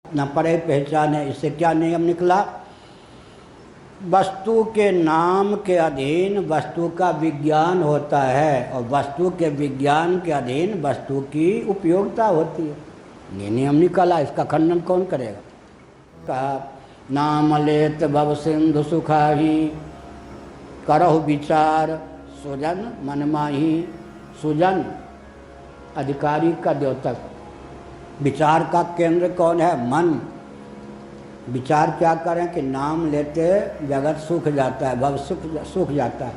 न पढ़े पहचाने। इससे क्या नियम निकला? वस्तु के नाम के अधीन वस्तु का विज्ञान होता है और वस्तु के विज्ञान के अधीन वस्तु की उपयोगिता होती है। ये नियम निकला, इसका खंडन कौन करेगा? कहा नाम लेत भव सिंधु सुखाही, करहु विचार सुजन मन माही। सुजन अधिकारी का द्योतक, विचार का केंद्र कौन है? मन। विचार क्या करें कि नाम लेते जगत सूख जाता है, भव सूख जाता है।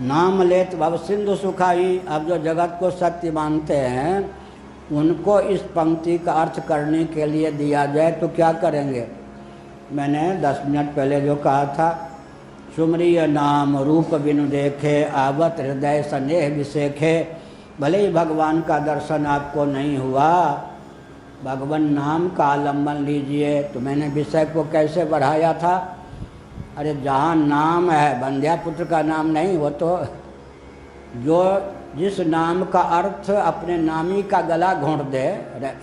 नाम लेत भव सिंधु सुखाई। अब जो जगत को सत्य मानते हैं उनको इस पंक्ति का अर्थ करने के लिए दिया जाए तो क्या करेंगे? मैंने 10 मिनट पहले जो कहा था, सुमरिय नाम रूप बिनु देखे, आवत हृदय स्नेह विसेखे। भले ही भगवान का दर्शन आपको नहीं हुआ, भगवान नाम का आलम्बन लीजिए। तो मैंने विषय को कैसे बढ़ाया था? अरे जहाँ नाम है, बंध्यापुत्र का नाम नहीं, वो तो जो जिस नाम का अर्थ अपने नामी का गला घोंट दे,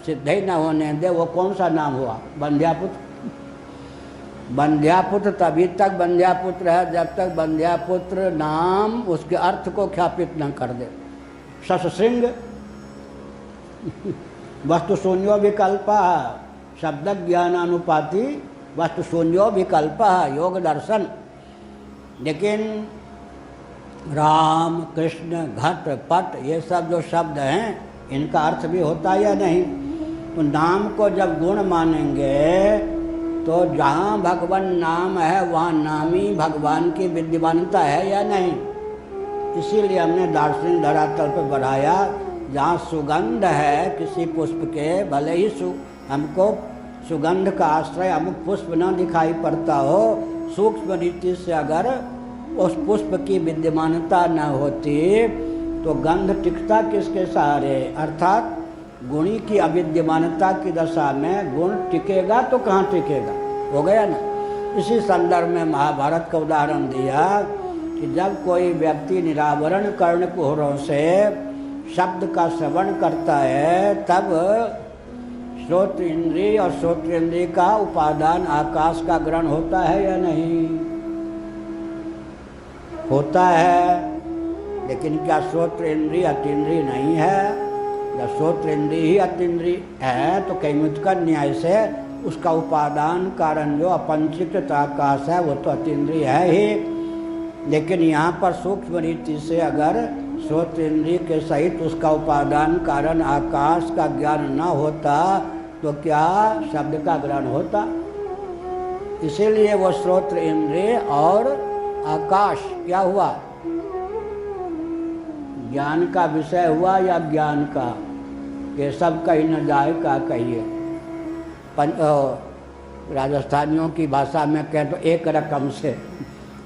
सिद्ध ही न होने दे, वो कौन सा नाम हुआ? बंध्यापुत्र। बंध्यापुत्र तभी तक बंध्यापुत्र है जब तक बंध्यापुत्र नाम उसके अर्थ को ख्यापित न कर दे। सत्संग वस्तु शून्यो विकल्प, शब्द ज्ञानानुपाति वस्तु शून्यो विकल्प, योग दर्शन। लेकिन राम कृष्ण घट पट ये सब जो शब्द हैं इनका अर्थ भी होता है या नहीं? तो नाम को जब गुण मानेंगे तो जहाँ भगवान नाम है वहाँ नामी भगवान की विद्यमानता है या नहीं? इसीलिए हमने दार्शनिक धरातल पर बढ़ाया, जहाँ सुगंध है किसी पुष्प के, भले ही हमको सुगंध का आश्रय अमुक पुष्प न दिखाई पड़ता हो, सूक्ष्म रीति से अगर उस पुष्प की विद्यमानता न होती तो गंध टिकता किसके सहारे? अर्थात गुणी की अविद्यमानता की दशा में गुण टिकेगा तो कहाँ टिकेगा? हो गया ना। इसी संदर्भ में महाभारत का उदाहरण दिया कि जब कोई व्यक्ति निरावरण कर्णकुहरों से शब्द का श्रवण करता है तब श्रोत्र इंद्रिय और श्रोत्र इंद्रिय का उपादान आकाश का ग्रहण होता है या नहीं? होता है। लेकिन क्या श्रोत्र इंद्रिय अतीन्द्रिय नहीं है? जब श्रोत्र इंद्रिय ही अतीन्द्रिय है तो कैमुतिक न्याय से उसका उपादान कारण जो अपंचीकृत आकाश है वो तो अतीन्द्रिय है ही। लेकिन यहाँ पर सूक्ष्म रीति से अगर श्रोत्र इंद्रिय के सहित उसका उपादान कारण आकाश का ज्ञान न होता तो क्या शब्द का ग्रहण होता? इसीलिए वो श्रोत्र इंद्रिय और आकाश क्या हुआ? ज्ञान का विषय हुआ या ज्ञान का? ये सब कहीं न जाए का कहिए। राजस्थानियों की भाषा में कहें तो एक रकम से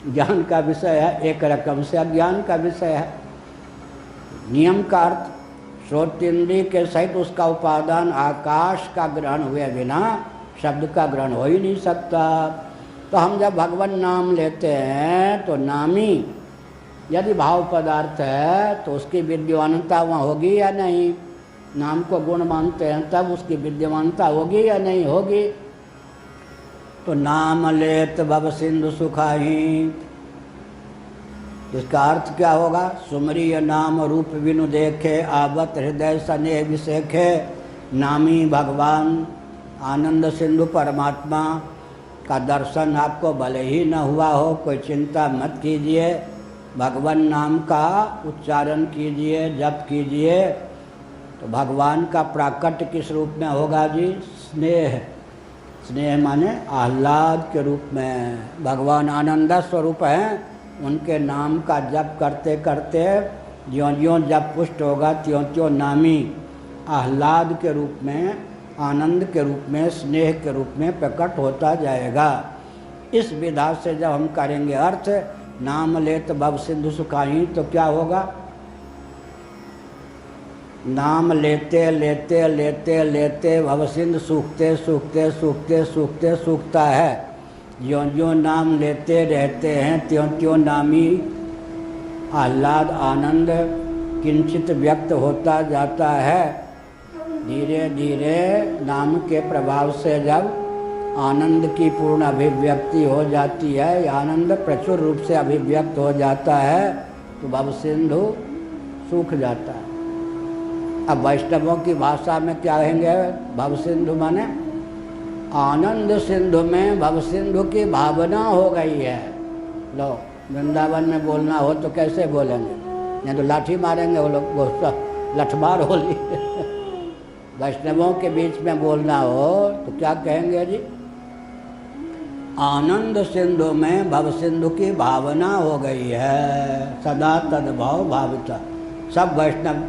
ज्ञान का विषय है, एक रकम से अज्ञान का विषय है। नियम का अर्थ श्रोतेंद्रिय के सहित उसका उपादान आकाश का ग्रहण हुए बिना शब्द का ग्रहण हो ही नहीं सकता। तो हम जब भगवान नाम लेते हैं तो नामी यदि भाव पदार्थ है तो उसकी विद्यमानता वहाँ होगी या नहीं? नाम को गुण मानते हैं तब उसकी विद्यमानता होगी या नहीं होगी? तो नाम लेत भव सिंधु सुखाही, इसका अर्थ क्या होगा? सुमरिय नाम रूप बिनु देखे, आवत हृदय स्नेह विसेखे। नामी भगवान आनंद सिंधु परमात्मा का दर्शन आपको भले ही न हुआ हो, कोई चिंता मत कीजिए। भगवान नाम का उच्चारण कीजिए, जप कीजिए तो भगवान का प्राकट्य किस रूप में होगा जी? स्नेह। स्नेह माने आह्लाद के रूप में। भगवान आनंद स्वरूप हैं, उनके नाम का जप करते करते ज्यों ज्यों जप पुष्ट होगा त्यों त्यों नामी आह्लाद के रूप में, आनंद के रूप में, स्नेह के रूप में प्रकट होता जाएगा। इस विधा से जब हम करेंगे अर्थ नाम लेत भव सिंधु सुखाही तो क्या होगा? नाम लेते लेते लेते लेते भव सिंधु सूखते सूखते सूखते सूखते सूखता है। ज्यों ज्यों नाम लेते रहते हैं त्यों त्यों नामी आह्लाद आनंद किंचित व्यक्त होता जाता है। धीरे धीरे नाम के प्रभाव से जब आनंद की पूर्ण अभिव्यक्ति हो जाती है, आनंद प्रचुर रूप से अभिव्यक्त हो जाता है, तो भव सिंधु सूख जाता है। अब वैष्णवों की भाषा में क्या कहेंगे? भव सिंधु माने आनंद सिंधु में भव सिंधु की भावना हो गई है। लो, वृंदावन में बोलना हो तो कैसे बोलेंगे? नहीं तो लाठी मारेंगे वो लोग, लठमार होली। वैष्णवों के बीच में बोलना हो तो क्या कहेंगे जी? आनंद सिंधु में भव सिंधु की भावना हो गई है, सदा तद्भाव भाविता। सब वैष्णव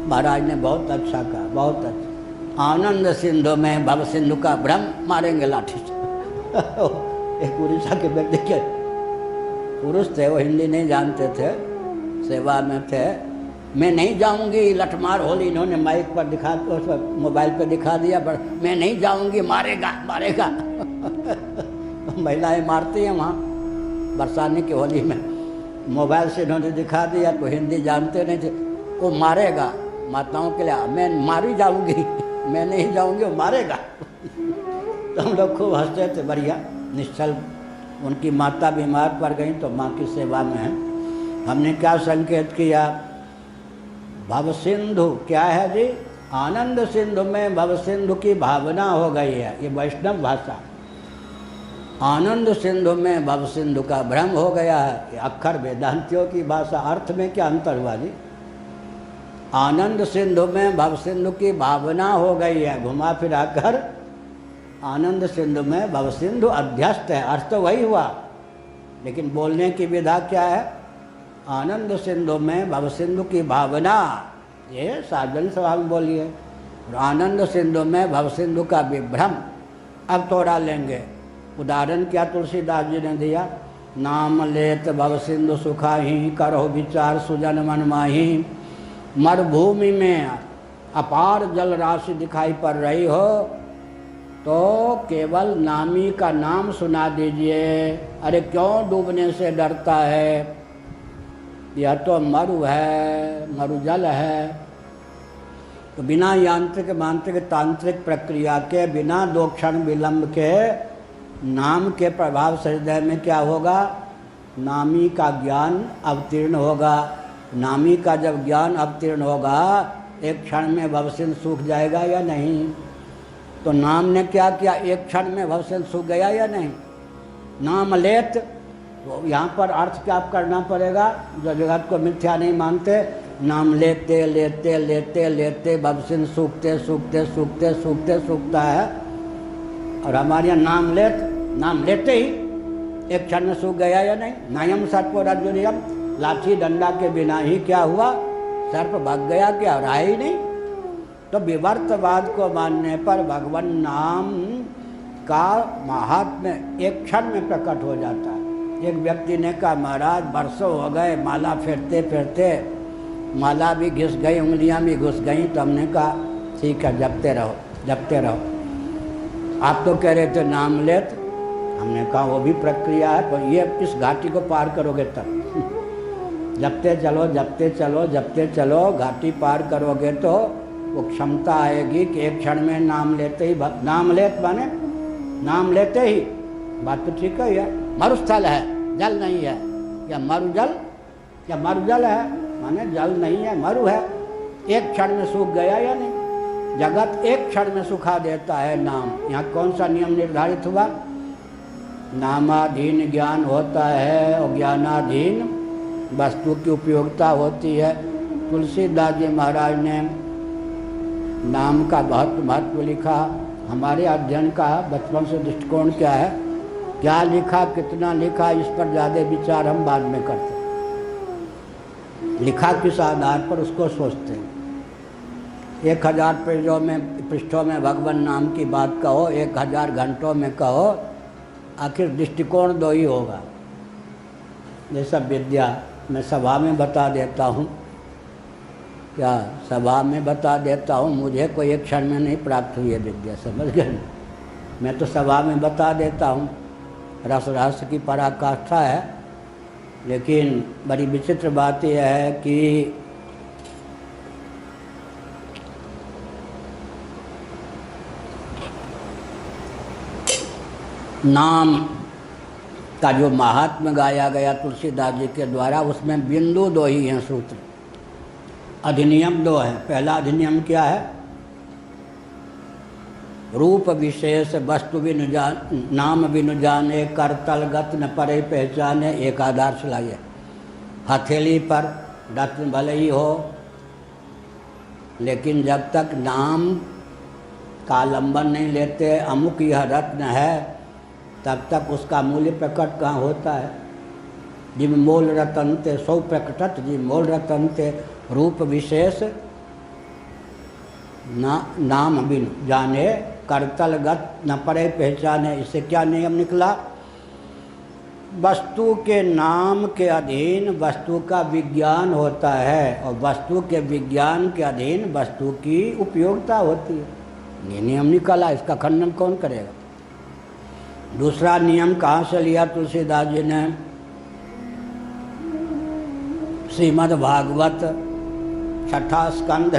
महाराज ने बहुत अच्छा कहा, बहुत अच्छा। आनंद सिंधु में भव सिंधु का भ्रम, मारेंगे लाठी से। एक उड़ीसा के व्यक्ति के पुरुष थे, वो हिंदी नहीं जानते थे, सेवा में थे। मैं नहीं जाऊंगी लठमार होली, इन्होंने माइक पर दिखा, उस मोबाइल पर दिखा दिया, पर मैं नहीं जाऊंगी, मारेगा मारेगा। महिलाएं मारती हैं वहाँ बरसाने की होली में। मोबाइल से इन्होंने दिखा दिया, तो हिंदी जानते नहीं थे। वो मारेगा, माताओं के लिए मैं मारी जाऊंगी, मैं नहीं जाऊंगी, वो मारेगा। तो हम लोग खूब हंसते थे, बढ़िया निश्चल। उनकी माता बीमार पड़ गई तो माँ की सेवा में है। हमने क्या संकेत किया? भव सिंधु क्या है जी? आनंद सिंधु में भव सिंधु की भावना हो गई है, ये वैष्णव भाषा। आनंद सिंधु में भव सिंधु का भ्रम हो गया है, ये अक्षर वेदांतियों की भाषा। अर्थ में क्या अंतर हुआ जी? आनंद सिंधु में भव सिंधु की भावना हो गई है, घुमा फिरा कर आनंद सिंधु में भव सिंधु अध्यस्त है, अर्थ तो वही हुआ, लेकिन बोलने की विधा क्या है? आनंद सिंधु में भव सिंधु की भावना, ये सार्वजनिक सभा में बोलिए। और आनंद सिंधु में भव सिंधु का विभ्रम। अब थोड़ा लेंगे, उदाहरण क्या तुलसीदास जी ने दिया? नाम लेत भव सिंधु सुखाही, करो विचार सुजन मन माही। मरुभूमि में अपार जल राशि दिखाई पड़ रही हो तो केवल नामी का नाम सुना दीजिए। अरे क्यों डूबने से डरता है? यह तो मरु है, मरुजल है। तो बिना यांत्रिक मांत्रिक तांत्रिक प्रक्रिया के, बिना 2 क्षण विलंब के नाम के प्रभाव से हृदय में क्या होगा? नामी का ज्ञान अवतीर्ण होगा। नामी का जब ज्ञान अवतीर्ण होगा, एक क्षण में भवसिंधु सूख जाएगा या नहीं? तो नाम ने क्या किया? एक क्षण में भवसिंधु सूख गया या नहीं? नाम लेत, तो यहाँ पर अर्थ क्या करना पड़ेगा? जो जगत को मिथ्या नहीं मानते, नाम लेते लेते लेते लेते भवसिंधु सूखते सूखते सूखते सूखते सूखता है। और हमारे यहाँ नाम लेते ही एक क्षण में सूख गया या नहीं? नयम सर्पो रज्जुनियम, लाठी डंडा के बिना ही क्या हुआ? सर्प भाग गया, क्या रहा ही नहीं। तो विवर्तवाद को मानने पर भगवान नाम का महात्म्य एक क्षण में प्रकट हो जाता है। एक व्यक्ति ने कहा, महाराज बरसों हो गए माला फेरते फेरते, माला भी घिस गई, उंगलियां भी घुस गई। तो हमने कहा ठीक है, जपते रहो जपते रहो। आप तो कह रहे थे नाम लेत, हमने कहा वो भी प्रक्रिया है, पर ये इस घाटी को पार करोगे तब। जपते चलो जपते चलो जपते चलो, घाटी पार करोगे तो वो क्षमता आएगी कि एक क्षण में नाम लेते ही, नाम लेत माने नाम लेते ही, बात तो ठीक है। मरुस्थल है, जल नहीं है, या मरुजल, या मरुजल है माने जल नहीं है, मरु है। एक क्षण में सूख गया या नहीं? जगत एक क्षण में सुखा देता है नाम। यहाँ कौन सा नियम निर्धारित हुआ? नामाधीन ज्ञान होता है और ज्ञानाधीन वस्तु की उपयोगिता होती है। तुलसीदास जी महाराज ने नाम का बहुत महत्व लिखा। हमारे अध्ययन का बचपन से दृष्टिकोण क्या है? क्या लिखा, कितना लिखा, इस पर ज़्यादा विचार हम बाद में करते हैं। लिखा किस आधार पर, उसको सोचते हैं। 1000 पृष्ठों में भगवान नाम की बात कहो, 1000 घंटों में कहो, आखिर दृष्टिकोण 2 ही होगा। ये सब विद्या मैं सभा में बता देता हूँ, क्या सभा में बता देता हूँ। मुझे कोई एक क्षण में नहीं प्राप्त हुई है विद्या, समझ गए? मैं तो सभा में बता देता हूँ, रस रहस्य की पराकाष्ठा है। लेकिन बड़ी विचित्र बात यह है कि नाम का जो महात्म्य गाया गया तुलसीदास जी के द्वारा, उसमें बिंदु दो ही हैं सूत्र, अधिनियम दो है। पहला अधिनियम क्या है? रूप विशेष वस्तु बिनु जान, नाम बिनु जाने, करतलगत न परे पहचाने। एक आधार चलाइए, हथेली पर रत्न भले ही हो, लेकिन जब तक नाम का आलंबन नहीं लेते, अमुक यह रत्न है, तब तक उसका मूल्य प्रकट कहाँ होता है? जिम मोल रतन ते सौ प्रकटत, जिम मोल रतन ते। रूप विशेष नाम बिन जाने, करतलगत न परे पहचाने। इससे क्या नियम निकला? वस्तु के नाम के अधीन वस्तु का विज्ञान होता है, और वस्तु के विज्ञान के अधीन वस्तु की उपयोगिता होती है। ये नियम निकला, इसका खंडन कौन करेगा? दूसरा नियम कहाँ से लिया तुलसीदास जी ने? श्रीमद् भागवत छठा स्कंध,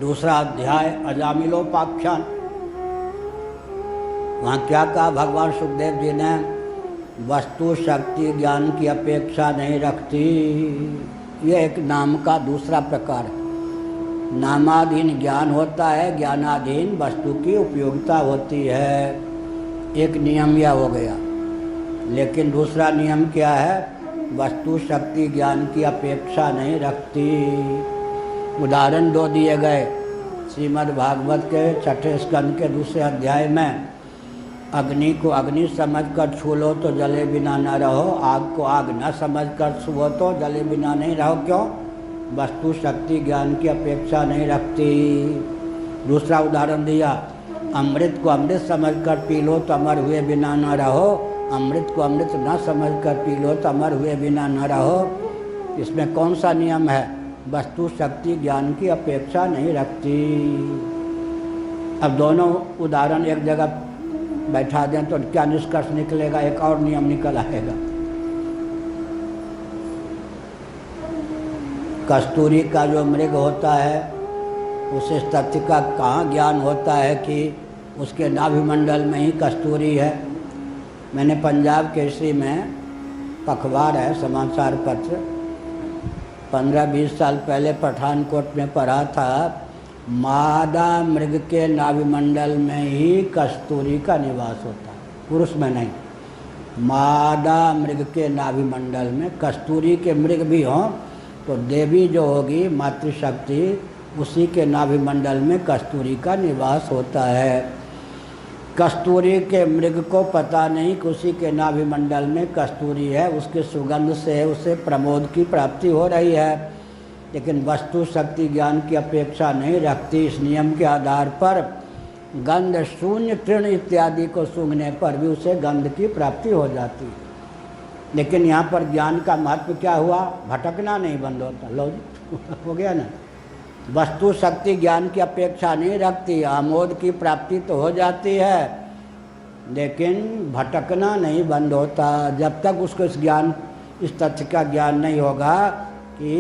दूसरा अध्याय, अजामिलोपाख्यान। वहाँ क्या कहा भगवान सुखदेव जी ने? वस्तु शक्ति ज्ञान की अपेक्षा नहीं रखती। ये एक नाम का दूसरा प्रकार है। नामाधीन ज्ञान होता है, ज्ञानाधीन वस्तु की उपयोगिता होती है। एक नियम यह हो गया। लेकिन दूसरा नियम क्या है? वस्तु शक्ति ज्ञान की अपेक्षा नहीं रखती। उदाहरण दो दिए गए श्रीमद् भागवत के छठे स्कंद के दूसरे अध्याय में। अग्नि को अग्नि समझकर छू लो तो जले बिना न रहो, आग को आग न समझकर छुओ तो जले बिना नहीं रहो। क्यों? वस्तु शक्ति ज्ञान की अपेक्षा नहीं रखती। दूसरा उदाहरण दिया, अमृत को अमृत समझकर पी लो तो अमर हुए बिना न रहो, अमृत को अमृत न समझकर पी लो तो अमर हुए बिना न रहो। इसमें कौन सा नियम है? वस्तु शक्ति ज्ञान की अपेक्षा नहीं रखती। अब दोनों उदाहरण एक जगह बैठा दें तो क्या निष्कर्ष निकलेगा? एक और नियम निकल आएगा। कस्तूरी का जो मृग होता है, उसे इस तथ्य का कहाँ ज्ञान होता है कि उसके नाभिमंडल में ही कस्तूरी है। मैंने पंजाब केसरी में अखबार है, समाचार पत्र, 15-20 साल पहले पठानकोट में पढ़ा था। मादा मृग के नाभिमंडल में ही कस्तूरी का निवास होता है, पुरुष में नहीं। मादा मृग के नाभिमंडल में कस्तूरी के मृग भी हों तो देवी जो होगी मातृशक्ति, उसी के नाभिमंडल में कस्तूरी का निवास होता है। कस्तूरी के मृग को पता नहीं कि उसी के नाभिमंडल में कस्तूरी है, उसके सुगंध से उसे प्रमोद की प्राप्ति हो रही है। लेकिन वस्तु शक्ति ज्ञान की अपेक्षा नहीं रखती। इस नियम के आधार पर गंध शून्य तृण इत्यादि को सूंघने पर भी उसे गंध की प्राप्ति हो जाती है। लेकिन यहाँ पर ज्ञान का महत्व क्या हुआ? भटकना नहीं बंद होता। लो हो गया ना। वस्तु शक्ति ज्ञान की अपेक्षा नहीं रखती, आमोद की प्राप्ति तो हो जाती है, लेकिन भटकना नहीं बंद होता। जब तक उसको इस तथ्य का ज्ञान नहीं होगा कि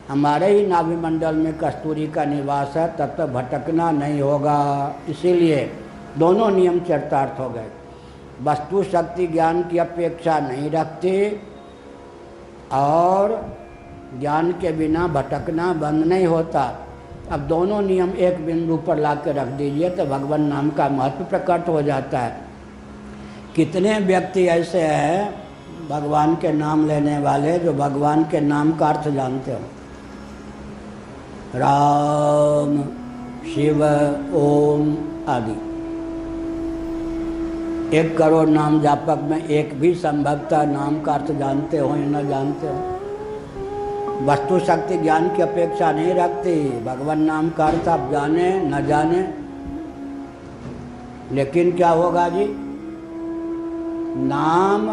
हमारे ही नाभिमंडल में कस्तूरी का निवास है, तब तक भटकना नहीं होगा। इसीलिए दोनों नियम चरितार्थ हो गए। वस्तु शक्ति ज्ञान की अपेक्षा नहीं रखती और ज्ञान के बिना भटकना बंद नहीं होता। अब दोनों नियम एक बिंदु पर ला के रख दीजिए तो भगवान नाम का महत्व प्रकट हो जाता है। कितने व्यक्ति ऐसे हैं भगवान के नाम लेने वाले जो भगवान के नाम का अर्थ जानते हो? राम, शिव, ओम आदि 1 करोड़ नाम जापक में एक भी संभवतः नाम का अर्थ जानते हो या न जानते हो? वस्तु शक्ति ज्ञान की अपेक्षा नहीं रखती। भगवान नाम का अर्थ आप जाने न जाने, लेकिन क्या होगा जी? नाम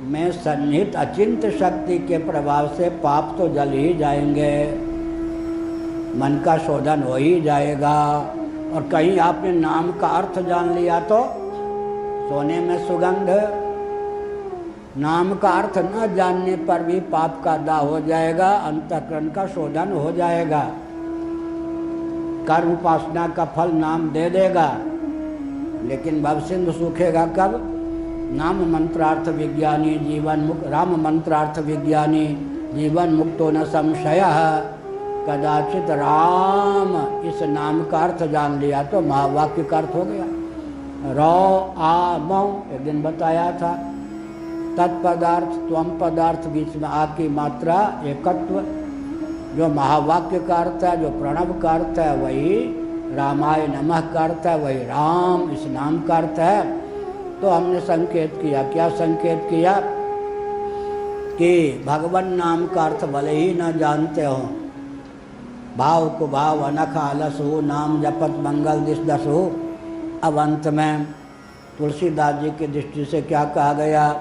में सन्निहित अचिंत्य शक्ति के प्रभाव से पाप तो जल ही जाएंगे, मन का शोधन हो ही जाएगा। और कहीं आपने नाम का अर्थ जान लिया तो सोने में सुगंध। नाम का अर्थ न जानने पर भी पाप का दाह हो जाएगा, अंतःकरण का शोधन हो जाएगा, कर्म उपासना का फल नाम दे देगा। लेकिन भव सिंधु सूखेगा कब? नाम मंत्रार्थ विज्ञानी जीवन मुक्त, राम मंत्रार्थ विज्ञानी जीवन मुक्तो न संशय। कदाचित राम इस नाम का अर्थ जान लिया तो महावाक्य का अर्थ हो गया। रौ आ मौ एक दिन बताया था, तत्पदार्थ त्वम पदार्थ बीच में आ की मात्रा एकत्व। जो महावाक्य का अर्थ है, जो प्रणव का अर्थ है, वही रामाय नमः का अर्थ है, वही राम इस नाम का अर्थ है। तो हमने संकेत किया, क्या संकेत किया कि भगवान नाम का अर्थ भले ही न जानते हो, भाव को भाव अनख आलस हो, नाम जपत मंगल दिश दस हो। अब अंत में तुलसीदास जी की दृष्टि से क्या कहा गया?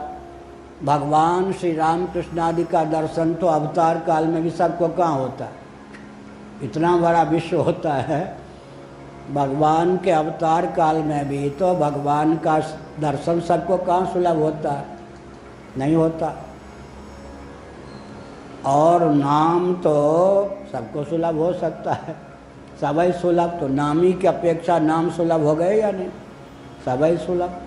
भगवान श्री राम कृष्ण आदि का दर्शन तो अवतार काल में भी सबको कहाँ होता है? इतना बड़ा विश्व होता है, भगवान के अवतार काल में भी तो भगवान का दर्शन सबको कहाँ सुलभ होता है? नहीं होता। और नाम तो सबको सुलभ हो सकता है, सभी सुलभ। तो नामी की अपेक्षा नाम सुलभ हो गए या नहीं? सभी सुलभ।